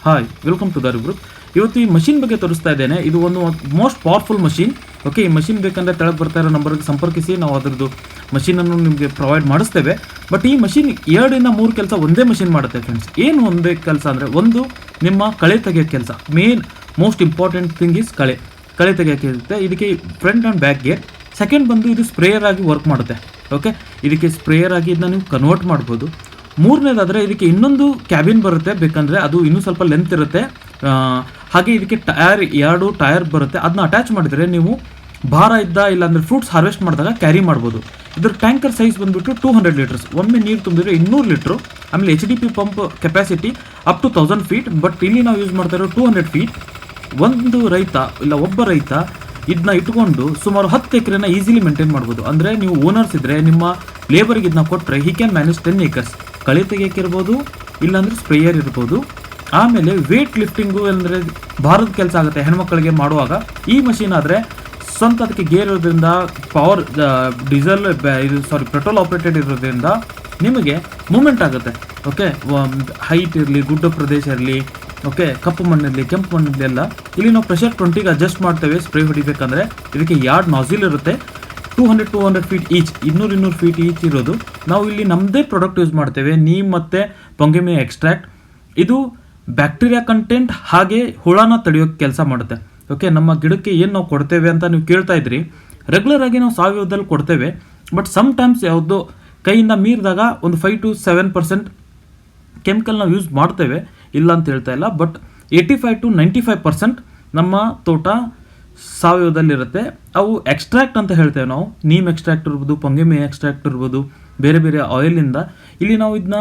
Hi, welcome to ದಾರಿ group. ಇವತ್ತು ಈ ಮಷಿನ್ ಬಗ್ಗೆ ತೋರಿಸ್ತಾ ಇದ್ದೇನೆ. ಇದು ಒಂದು ಮೋಸ್ಟ್ ಪವರ್ಫುಲ್ ಮಷಿನ್. ಓಕೆ, ಈ ಮಷಿನ್ ಬೇಕಂದರೆ ತೆಳಗೆ ಬರ್ತಾ ಇರೋ ನಂಬರ್ಗೆ ಸಂಪರ್ಕಿಸಿ, ನಾವು ಅದರದ್ದು ಮಷೀನನ್ನು ನಿಮಗೆ ಪ್ರೊವೈಡ್ ಮಾಡಿಸ್ತೇವೆ. ಬಟ್ ಈ ಮಷಿನ್ 2 ಇಂದ 3 ಕೆಲಸ ಒಂದೇ ಮಷಿನ್ ಮಾಡುತ್ತೆ ಫ್ರೆಂಡ್ಸ್. ಏನು ಒಂದೇ ಕೆಲಸ ಅಂದರೆ, ಒಂದು ನಿಮ್ಮ ಕಳೆ ತೆಗೆಯೋ ಕೆಲಸ. Main most important thing is ಕಳೆ ತೆಗೆಯೋಕೆ ಇರುತ್ತೆ. ಇದಕ್ಕೆ front and back gear. Second ಬಂದು ಇದು ಸ್ಪ್ರೇಯರ್ ಆಗಿ ವರ್ಕ್ ಮಾಡುತ್ತೆ. ಓಕೆ, ಇದಕ್ಕೆ ಸ್ಪ್ರೇಯರ್ ಆಗಿ ಇದನ್ನ ನೀವು ಕನ್ವರ್ಟ್ ಮಾಡ್ಬೋದು. ಮೂರನೇದಾದರೆ ಇದಕ್ಕೆ ಇನ್ನೊಂದು ಕ್ಯಾಬಿನ್ ಬರುತ್ತೆ, ಬೇಕಂದರೆ ಅದು ಇನ್ನೂ ಸ್ವಲ್ಪ ಲೆಂತ್ ಇರುತ್ತೆ. ಹಾಗೆ ಇದಕ್ಕೆ ಎರಡು ಟೈರ್ ಬರುತ್ತೆ. ಅದನ್ನ ಅಟ್ಯಾಚ್ ಮಾಡಿದರೆ ನೀವು ಭಾರ ಇದ್ದ ಇಲ್ಲಾಂದರೆ ಫ್ರೂಟ್ಸ್ ಹಾರ್ವೆಸ್ಟ್ ಮಾಡಿದಾಗ ಕ್ಯಾರಿ ಮಾಡ್ಬೋದು. ಇದ್ರ ಟ್ಯಾಂಕರ್ ಸೈಜ್ ಬಂದುಬಿಟ್ಟು 200 ಲೀಟರ್ಸ್. ಒಮ್ಮೆ ನೀರು ತುಂಬಿದ್ರೆ 200 ಲೀಟ್ರು. ಆಮೇಲೆ HDP pump capacity up to 1000 feet. But ಇಲ್ಲಿ ನಾವು ಯೂಸ್ ಮಾಡ್ತಾ ಇರೋ 200 ಫೀಟ್. ಒಂದು ರೈತ ಇಲ್ಲ ಒಬ್ಬ ರೈತ ಇದನ್ನ ಇಟ್ಕೊಂಡು ಸುಮಾರು 10 ಎಕರೆನ ಈಸಿಲಿ ಮೇಂಟೈನ್ ಮಾಡ್ಬೋದು. ಅಂದರೆ ನೀವು ಓನರ್ಸ್ ಇದ್ದರೆ ನಿಮ್ಮ ಲೇಬರ್ಗೆ ಇದನ್ನ ಕೊಟ್ಟರೆ ಹಿ ಕ್ಯಾನ್ ಮ್ಯಾನೇಜ್ 10 ಏಕರ್ಸ್. ಕಳೆ ತೆಗೆಯೋಕ್ಕಿರ್ಬೋದು, ಇಲ್ಲಾಂದರೆ ಸ್ಪ್ರೇಯರ್ ಇರ್ಬೋದು. ಆಮೇಲೆ ವೇಟ್ ಲಿಫ್ಟಿಂಗು ಅಂದರೆ ಭಾರದ ಕೆಲಸ ಆಗುತ್ತೆ ಹೆಣ್ಮಕ್ಳಿಗೆ ಮಾಡುವಾಗ. ಈ ಮಷೀನ್ ಆದರೆ ಸ್ವಂತ ಅದಕ್ಕೆ ಗೇರ್ ಇರೋದ್ರಿಂದ, ಪವರ್ ಪೆಟ್ರೋಲ್ ಆಪ್ರೇಟೆಡ್ ಇರೋದ್ರಿಂದ ನಿಮಗೆ ಮೂಮೆಂಟ್ ಆಗುತ್ತೆ. ಓಕೆ, ಹೈಟ್ ಇರಲಿ, ಗುಡ್ಡ ಪ್ರದೇಶ ಇರಲಿ, ಓಕೆ, ಕಪ್ಪು ಮಣ್ಣಿರಲಿ, ಕೆಂಪು ಮಣ್ಣಿರಲಿ ಎಲ್ಲ. ಇಲ್ಲಿ ನಾವು ಪ್ರೆಷರ್ 20ಗೆ ಅಡ್ಜಸ್ಟ್ ಮಾಡ್ತೇವೆ. ಸ್ಪ್ರೇ ಹೊಡಿಬೇಕಂದ್ರೆ ಇದಕ್ಕೆ 2 ನಾಸಿಲ್ ಇರುತ್ತೆ. 200 ಫೀಟ್ ಈಚ್, 200 ಫೀಟ್ ಈಚ್ ಇರೋದು. ನಾವು ಇಲ್ಲಿ ನಮ್ಮದೇ ಪ್ರಾಡಕ್ಟ್ ಯೂಸ್ ಮಾಡ್ತೇವೆ, ನೀಮ್ ಮತ್ತು ಪೊಂಗೆಮೆ ಎಕ್ಸ್ಟ್ರಾಕ್ಟ್. ಇದು ಬ್ಯಾಕ್ಟೀರಿಯಾ ಕಂಟೆಂಟ್ ಹಾಗೆ ಹುಳನ ತಡೆಯೋಕ್ಕೆ ಕೆಲಸ ಮಾಡುತ್ತೆ. ಓಕೆ, ನಮ್ಮ ಗಿಡಕ್ಕೆ ಏನು ನಾವು ಕೊಡ್ತೇವೆ ಅಂತ ನೀವು ಕೇಳ್ತಾ ಇದ್ರಿ. ರೆಗ್ಯುಲರ್ ಆಗಿ ನಾವು ಸಾವಯವದಲ್ಲಿ ಕೊಡ್ತೇವೆ. ಬಟ್ ಸಮ್ಟೈಮ್ಸ್ ಯಾವುದೋ ಕೈಯಿಂದ ಮೀರಿದಾಗ ಒಂದು 5 to 7% ಕೆಮಿಕಲ್ ನಾವು ಯೂಸ್ ಮಾಡ್ತೇವೆ, ಇಲ್ಲ ಅಂತ ಹೇಳ್ತಾ ಇಲ್ಲ. ಬಟ್ 85 to 95% ನಮ್ಮ ತೋಟ ಸಾವಯವದಲ್ಲಿರುತ್ತೆ. ಅವು ಎಕ್ಸ್ಟ್ರಾಕ್ಟ್ ಅಂತ ಹೇಳ್ತೇವೆ ನಾವು. ನೀಮ್ ಎಕ್ಸ್ಟ್ರಾಕ್ಟ್ ಇರ್ಬೋದು, ಪೊಂಗೆಮೆ ಎಕ್ಸ್ಟ್ರಾಕ್ಟ್ ಇರ್ಬೋದು, ಬೇರೆ ಬೇರೆ ಆಯಿಲಿಂದ. ಇಲ್ಲಿ ನಾವು ಇದನ್ನ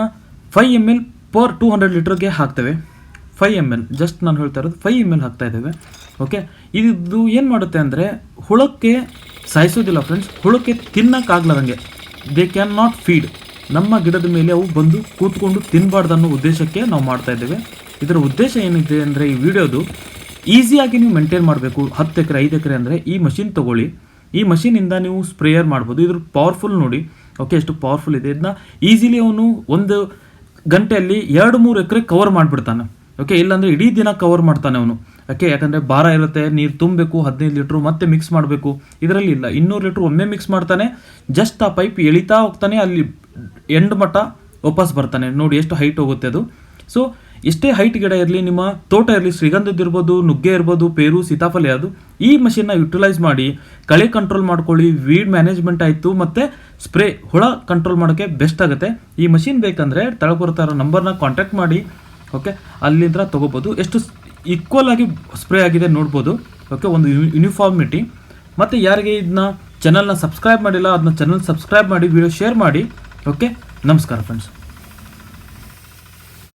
5 ml per 200 ಲೀಟರ್ಗೆ ಹಾಕ್ತೇವೆ. 5 ml, ಜಸ್ಟ್ ನಾನು ಹೇಳ್ತಾ ಇರೋದು 5 ml ಹಾಕ್ತಾ ಇದ್ದೇವೆ. ಓಕೆ, ಇದು ಏನು ಮಾಡುತ್ತೆ ಅಂದರೆ ಹುಳಕ್ಕೆ ಸಾಯಿಸೋದಿಲ್ಲ ಫ್ರೆಂಡ್ಸ್. ಹುಳಕ್ಕೆ ತಿನ್ನೋಕ್ಕಾಗ್ಲಾರಂಗೆ, ದೇ ಕ್ಯಾನ್ ನಾಟ್ ಫೀಡ್. ನಮ್ಮ ಗಿಡದ ಮೇಲೆ ಅವು ಬಂದು ಕೂತ್ಕೊಂಡು ತಿನ್ನಬಾರ್ದು ಅನ್ನೋ ಉದ್ದೇಶಕ್ಕೆ ನಾವು ಮಾಡ್ತಾ ಇದ್ದೇವೆ. ಇದರ ಉದ್ದೇಶ ಏನಿದೆ ಅಂದರೆ, ಈ ವಿಡಿಯೋದು ಈಸಿಯಾಗಿ ನೀವು ಮೇಂಟೈನ್ ಮಾಡಬೇಕು. 10 ಎಕರೆ 5 ಎಕರೆ ಅಂದರೆ ಈ ಮಷಿನ್ ತೊಗೊಳ್ಳಿ. ಈ ಮಷೀನಿಂದ ನೀವು ಸ್ಪ್ರೇಯರ್ ಮಾಡ್ಬೋದು. ಇದ್ರ ಪವರ್ಫುಲ್ ನೋಡಿ. ಓಕೆ, ಎಷ್ಟು ಪವರ್ಫುಲ್ ಇದೆ. ಇದನ್ನ ಈಸಿಲಿ ಅವನು 1 ಗಂಟೆಯಲ್ಲಿ 2-3 ಎಕರೆ ಕವರ್ ಮಾಡಿಬಿಡ್ತಾನೆ. ಓಕೆ, ಇಲ್ಲಾಂದರೆ ಇಡೀ ದಿನ ಕವರ್ ಮಾಡ್ತಾನೆ ಅವನು. ಓಕೆ, ಯಾಕಂದರೆ ಭಾರ ಇರುತ್ತೆ, ನೀರು ತುಂಬಬೇಕು, 15 ಲೀಟ್ರು ಮತ್ತೆ ಮಿಕ್ಸ್ ಮಾಡಬೇಕು. ಇದರಲ್ಲಿ ಇಲ್ಲ, 200 ಲೀಟ್ರ್ ಒಮ್ಮೆ ಮಿಕ್ಸ್ ಮಾಡ್ತಾನೆ. ಜಸ್ಟ್ ಆ ಪೈಪ್ ಎಳಿತಾ ಹೋಗ್ತಾನೆ, ಅಲ್ಲಿ ಎಂಡ್ ಮಟ್ಟ ವಾಪಸ್ ಬರ್ತಾನೆ. ನೋಡಿ ಎಷ್ಟು ಹೈಟ್ ಹೋಗುತ್ತೆ ಅದು. ಸೊ ಎಷ್ಟೇ ಹೈಟ್ ಗಿಡ ಇರಲಿ, ನಿಮ್ಮ ತೋಟ ಇರಲಿ, ಶ್ರೀಗಂಧದ ಇರ್ಬೋದು, ನುಗ್ಗೆ ಇರ್ಬೋದು, ಪೇರು, ಸೀತಾಫಲ, ಅದು ಈ ಮಷಿನ್ನ ಯುಟಿಲೈಸ್ ಮಾಡಿ ಕಳೆ ಕಂಟ್ರೋಲ್ ಮಾಡ್ಕೊಳ್ಳಿ. ವೀಡ್ ಮ್ಯಾನೇಜ್ಮೆಂಟ್ ಆಯಿತು, ಮತ್ತು ಸ್ಪ್ರೇ ಹುಳ ಕಂಟ್ರೋಲ್ ಮಾಡೋಕ್ಕೆ ಬೆಸ್ಟ್ ಆಗುತ್ತೆ. ಈ ಮಷಿನ್ ಬೇಕಂದರೆ ತೆಳಗೆ ಬರ್ತಾ ಇರೋ ನಂಬರ್ನ ಕಾಂಟ್ಯಾಕ್ಟ್ ಮಾಡಿ. ಓಕೆ, ಅಲ್ಲಿಂದ ತೊಗೋಬೋದು. ಎಷ್ಟು ಈಕ್ವಲ್ ಆಗಿ ಸ್ಪ್ರೇ ಆಗಿದೆ ನೋಡ್ಬೋದು. ಓಕೆ, ಒಂದು ಯೂನಿಫಾರ್ಮಿಟಿ. ಮತ್ತು ಯಾರಿಗೆ ಇದನ್ನ ಚಾನಲ್ನ ಸಬ್ಸ್ಕ್ರೈಬ್ ಮಾಡಿಲ್ಲ, ಅದನ್ನ ಚಾನಲ್ ಸಬ್ಸ್ಕ್ರೈಬ್ ಮಾಡಿ, ವಿಡಿಯೋ ಶೇರ್ ಮಾಡಿ. ಓಕೆ, ನಮಸ್ಕಾರ ಫ್ರೆಂಡ್ಸ್.